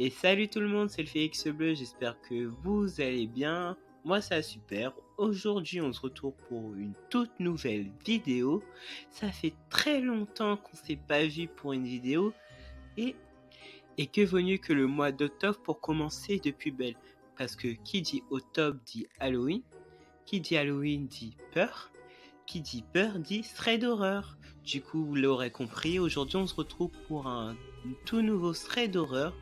Et salut tout le monde, c'est le Félix Bleu, j'espère que vous allez bien. Moi ça va super. Aujourd'hui on se retrouve pour une toute nouvelle vidéo. Ça fait très longtemps qu'on s'est pas vu pour une vidéo. Et que vaut mieux que le mois d'octobre pour commencer de plus belle. Parce que qui dit octobre dit Halloween. Qui dit Halloween dit peur. Qui dit peur dit thread d'horreur. Du coup vous l'aurez compris, aujourd'hui on se retrouve pour un tout nouveau thread d'horreur.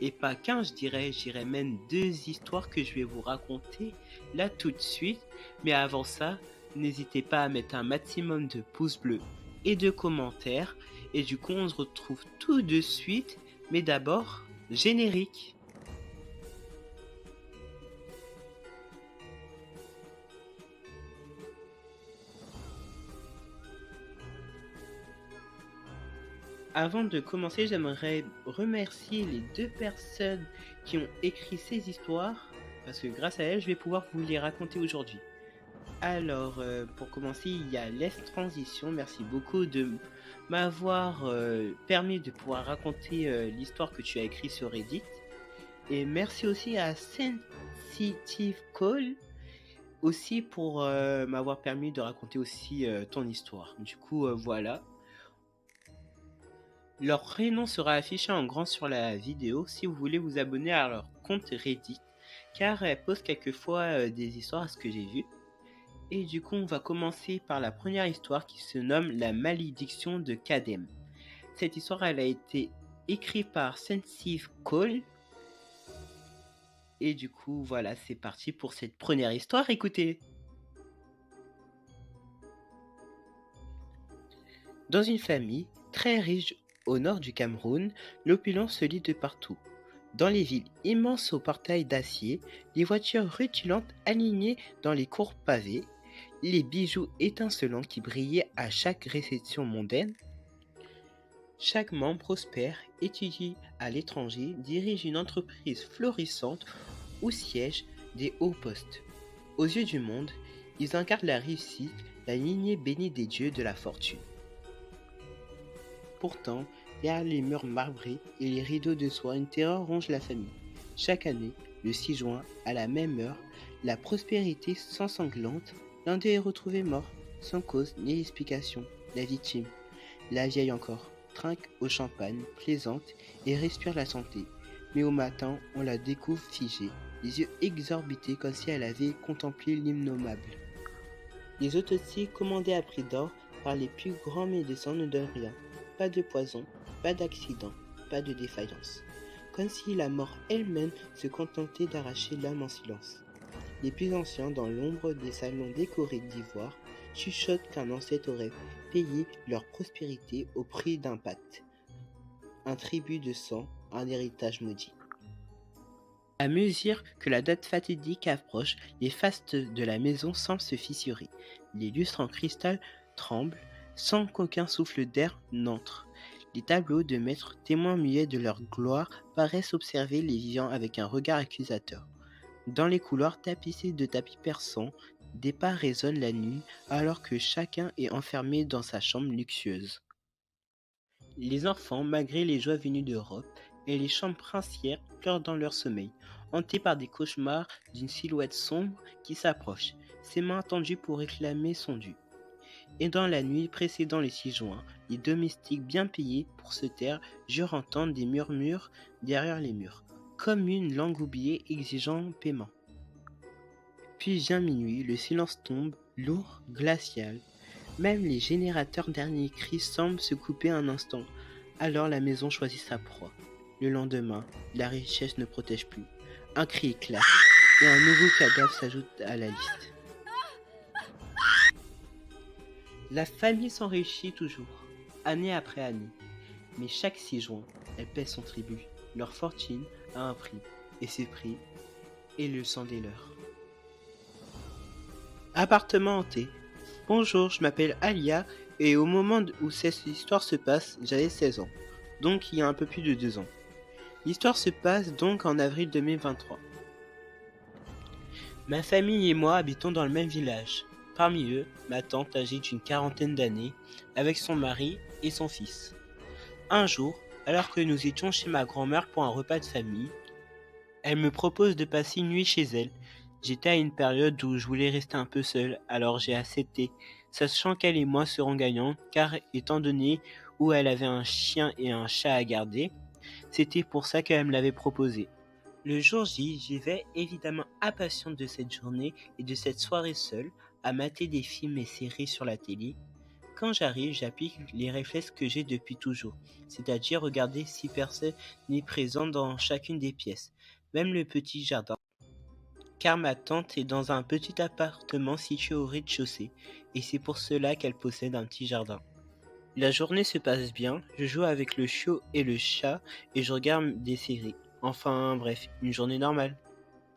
Et pas qu'un, je dirais même 2 histoires que je vais vous raconter là tout de suite. Mais avant ça, n'hésitez pas à mettre un maximum de pouces bleus et de commentaires. Et du coup, on se retrouve tout de suite. Mais d'abord, générique. Avant de commencer, j'aimerais remercier les 2 personnes qui ont écrit ces histoires, parce que grâce à elles, je vais pouvoir vous les raconter aujourd'hui. Alors, pour commencer, il y a Les Transitions. Merci beaucoup de m'avoir permis de pouvoir raconter l'histoire que tu as écrite sur Reddit. Et merci aussi à Sensitive Call aussi pour m'avoir permis de raconter aussi ton histoire. Du coup, voilà. Leur prénom sera affiché en grand sur la vidéo si vous voulez vous abonner à leur compte Reddit, car elles postent quelquefois des histoires à ce que j'ai vu. Et du coup, on va commencer par la première histoire qui se nomme La malédiction de Kadem. Cette histoire, elle a été écrite par Sensitive Call. Et du coup, voilà, c'est parti pour cette première histoire. Écoutez. Dans une famille très riche au nord du Cameroun, l'opulence se lit de partout. Dans les villes immenses aux portails d'acier, les voitures rutilantes alignées dans les cours pavés, les bijoux étincelants qui brillaient à chaque réception mondaine. Chaque membre prospère, étudie à l'étranger, dirige une entreprise florissante ou siège des hauts postes. Aux yeux du monde, ils incarnent la réussite, la lignée bénie des dieux de la fortune. Pourtant, derrière les murs marbrés et les rideaux de soie, une terreur ronge la famille. Chaque année, le 6 juin, à la même heure, la prospérité s'ensanglante. L'un d'eux est retrouvé mort, sans cause ni explication. La victime, la vieille encore, trinque au champagne, plaisante et respire la santé. Mais au matin, on la découvre figée, les yeux exorbités comme si elle avait contemplé l'innommable. Les autopsies commandées à prix d'or par les plus grands médecins ne donnent rien. Pas de poison, pas d'accident, pas de défaillance. Comme si la mort elle-même se contentait d'arracher l'âme en silence. Les plus anciens, dans l'ombre des salons décorés d'ivoire, chuchotent qu'un ancêtre aurait payé leur prospérité au prix d'un pacte. Un tribut de sang, un héritage maudit. À mesure que la date fatidique approche, les fastes de la maison semblent se fissurer. Les lustres en cristal tremblent, sans qu'aucun souffle d'air n'entre. Les tableaux de maîtres, témoins muets de leur gloire, paraissent observer les vivants avec un regard accusateur. Dans les couloirs tapissés de tapis persans, des pas résonnent la nuit alors que chacun est enfermé dans sa chambre luxueuse. Les enfants, malgré les joies venues d'Europe, et les chambres princières pleurent dans leur sommeil, hantés par des cauchemars d'une silhouette sombre qui s'approche, ses mains tendues pour réclamer son dû. Et dans la nuit précédant le 6 juin, les domestiques bien payés pour se taire jurent entendre des murmures derrière les murs, comme une langue oubliée exigeant paiement. Puis vient minuit, le silence tombe, lourd, glacial. Même les générateurs derniers cris semblent se couper un instant. Alors la maison choisit sa proie. Le lendemain, la richesse ne protège plus. Un cri éclate et un nouveau cadavre s'ajoute à la liste. La famille s'enrichit toujours, année après année. Mais chaque 6 juin, elle paie son tribut. Leur fortune a un prix, et ce prix est le sang des leurs. Appartement hanté. Bonjour, je m'appelle Alia, et au moment où cette histoire se passe, j'avais 16 ans. Donc il y a un peu plus de 2 ans. L'histoire se passe donc en avril 2023. Ma famille et moi habitons dans le même village. Parmi eux, ma tante âgée d'une 40aine d'années, avec son mari et son fils. Un jour, Alors que nous étions chez ma grand-mère pour un repas de famille, elle me propose de passer une nuit chez elle. J'étais à une période où je voulais rester un peu seul, alors j'ai accepté, sachant qu'elle et moi serons gagnants, car étant donné où elle avait un chien et un chat à garder, c'était pour ça qu'elle me l'avait proposé. Le jour J, j'y vais évidemment impatiente de cette journée et de cette soirée seule, à mater des films et séries sur la télé. Quand j'arrive, j'applique les réflexes que j'ai depuis toujours, c'est-à-dire regarder si personne n'est présent dans chacune des pièces, même le petit jardin, car ma tante est dans un petit appartement situé au rez-de-chaussée, et c'est pour cela qu'elle possède un petit jardin. La journée se passe bien, je joue avec le chiot et le chat, et je regarde des séries. Enfin bref, une journée normale.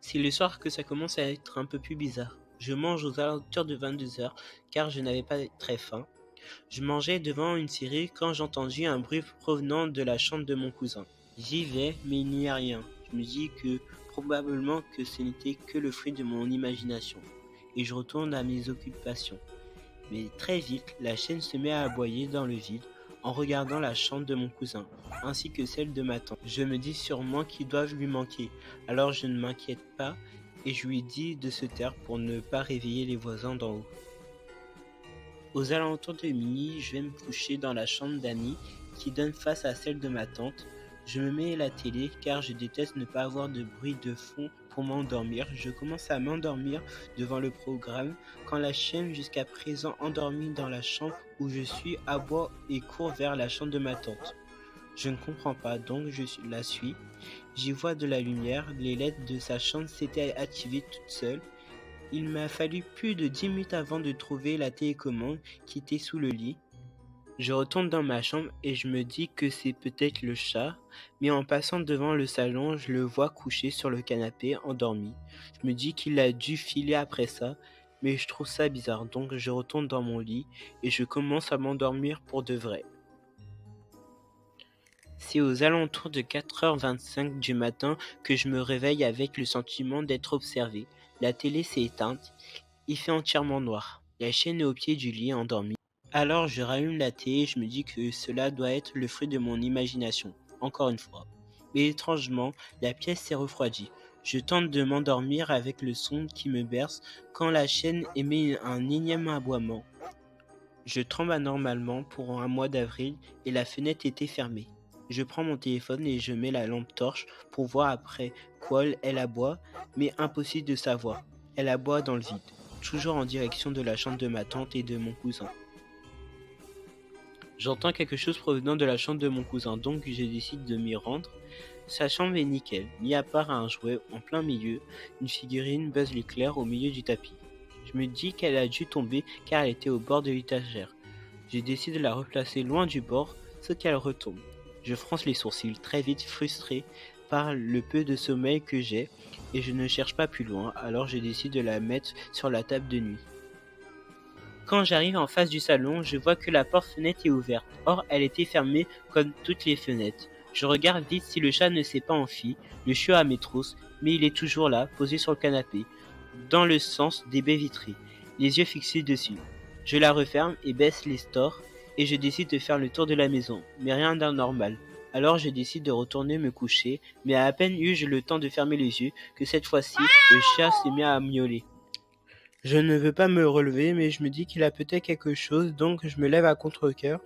C'est le soir que ça commence à être un peu plus bizarre. Je mange aux alentours de 22h, car je n'avais pas très faim. Je mangeais devant une série quand j'entendis un bruit provenant de la chambre de mon cousin. J'y vais, mais il n'y a rien. Je me dis que probablement que ce n'était que le fruit de mon imagination, et je retourne à mes occupations. Mais très vite, la chienne se met à aboyer dans le vide en regardant la chambre de mon cousin, ainsi que celle de ma tante. Je me dis sûrement qu'ils doivent lui manquer, alors je ne m'inquiète pas et je lui dis de se taire pour ne pas réveiller les voisins d'en haut. Aux alentours de minuit, je vais me coucher dans la chambre d'Annie qui donne face à celle de ma tante. Je me mets la télé car je déteste ne pas avoir de bruit de fond pour m'endormir. Je commence à m'endormir devant le programme quand la chienne, jusqu'à présent endormie dans la chambre où je suis, aboie et court vers la chambre de ma tante. Je ne comprends pas, donc la suis. J'y vois de la lumière, les LED de sa chambre s'étaient activées toutes seules. Il m'a fallu plus de 10 minutes avant de trouver la télécommande qui était sous le lit. Je retourne dans ma chambre et je me dis que c'est peut-être le chat, mais en passant devant le salon, je le vois couché sur le canapé, endormi. Je me dis qu'il a dû filer après ça, mais je trouve ça bizarre, donc je retourne dans mon lit et je commence à m'endormir pour de vrai. C'est aux alentours de 4h25 du matin que je me réveille avec le sentiment d'être observé. La télé s'est éteinte, il fait entièrement noir. La chienne est au pied du lit, endormie. Alors je rallume la télé et je me dis que cela doit être le fruit de mon imagination, encore une fois. Mais étrangement, la pièce s'est refroidie. Je tente de m'endormir avec le son qui me berce quand la chienne émet un énième aboiement. Je tremble anormalement pour un mois d'avril et la fenêtre était fermée. Je prends mon téléphone et je mets la lampe torche pour voir après quoi elle aboie, mais impossible de savoir. Elle aboie dans le vide, toujours en direction de la chambre de ma tante et de mon cousin. J'entends quelque chose provenant de la chambre de mon cousin, donc je décide de m'y rendre. Sa chambre est nickel, mis à part un jouet en plein milieu, une figurine Buzz l'éclair au milieu du tapis. Je me dis qu'elle a dû tomber car elle était au bord de l'étagère. Je décide de la replacer loin du bord, ce qu'elle retombe. Je fronce les sourcils, très vite frustré par le peu de sommeil que j'ai, et je ne cherche pas plus loin, alors je décide de la mettre sur la table de nuit. Quand j'arrive en face du salon, je vois que la porte-fenêtre est ouverte. Or, elle était fermée comme toutes les fenêtres. Je regarde vite si le chat ne s'est pas enfui, le chiot à mes trousses, mais il est toujours là, posé sur le canapé, dans le sens des baies vitrées, les yeux fixés dessus. Je la referme et baisse les stores, et je décide de faire le tour de la maison, mais rien d'anormal. Alors je décide de retourner me coucher, mais à peine eus-je le temps de fermer les yeux, que cette fois-ci, le chat s'est mis à miauler. Je ne veux pas me relever, mais je me dis qu'il a peut-être quelque chose, donc je me lève à contre-cœur,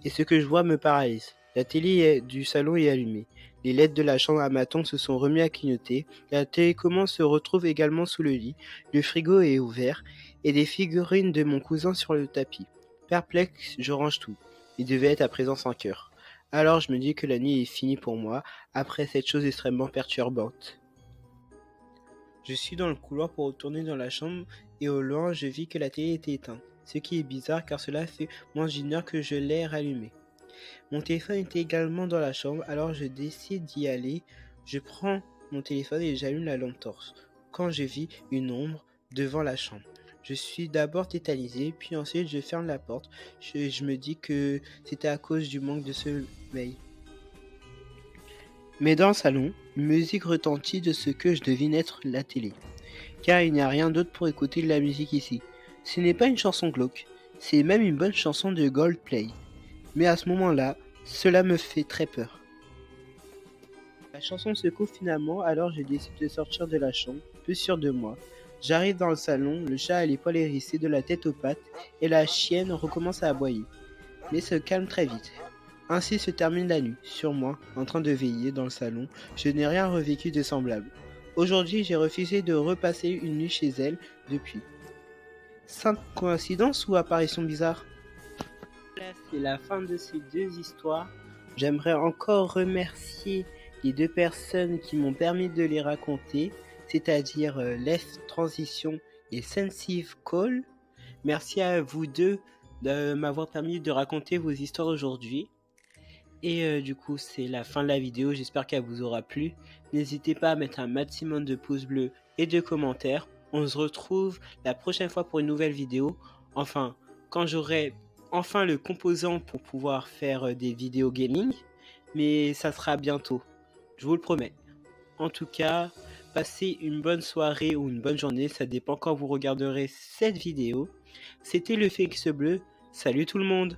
et ce que je vois me paralyse. La télé du salon est allumée. Les LED de la chambre à ma tante se sont remis à clignoter. La télécommande se retrouve également sous le lit. Le frigo est ouvert, et des figurines de mon cousin sur le tapis. Perplexe, je range tout. Il devait être à présent 5 heures. Alors je me dis que la nuit est finie pour moi, après cette chose extrêmement perturbante. Je suis dans le couloir pour retourner dans la chambre et au loin je vis que la télé était éteinte, ce qui est bizarre car cela fait moins d'une heure que je l'ai rallumée. Mon téléphone était également dans la chambre, alors je décide d'y aller. Je prends mon téléphone et j'allume la lampe torche, quand je vis une ombre devant la chambre. Je suis d'abord tétanisé, puis ensuite je ferme la porte. Je me dis que c'était à cause du manque de sommeil. Mais dans le salon, une musique retentit de ce que je devine être la télé. Car il n'y a rien d'autre pour écouter de la musique ici. Ce n'est pas une chanson glauque, c'est même une bonne chanson de Goldplay. Mais à ce moment-là, cela me fait très peur. La chanson se coupe finalement, alors je décide de sortir de la chambre, peu sûr de moi. J'arrive dans le salon, le chat a les poils hérissés de la tête aux pattes et la chienne recommence à aboyer, mais se calme très vite. Ainsi se termine la nuit. Sur moi, en train de veiller dans le salon, je n'ai rien revécu de semblable. Aujourd'hui, j'ai refusé de repasser une nuit chez elle depuis. Simple coïncidence ou apparition bizarre? Là, c'est la fin de ces deux histoires. J'aimerais encore remercier les deux personnes qui m'ont permis de les raconter, c'est-à-dire Left Transition et Sensive Call. Merci à vous deux de m'avoir permis de raconter vos histoires aujourd'hui. Et du coup, c'est la fin de la vidéo. J'espère qu'elle vous aura plu. N'hésitez pas à mettre un maximum de pouces bleus et de commentaires. On se retrouve la prochaine fois pour une nouvelle vidéo. Enfin, quand j'aurai enfin le composant pour pouvoir faire des vidéos gaming. Mais ça sera bientôt. Je vous le promets. En tout cas, passez une bonne soirée ou une bonne journée. Ça dépend quand vous regarderez cette vidéo. C'était le Félix Bleu. Salut tout le monde!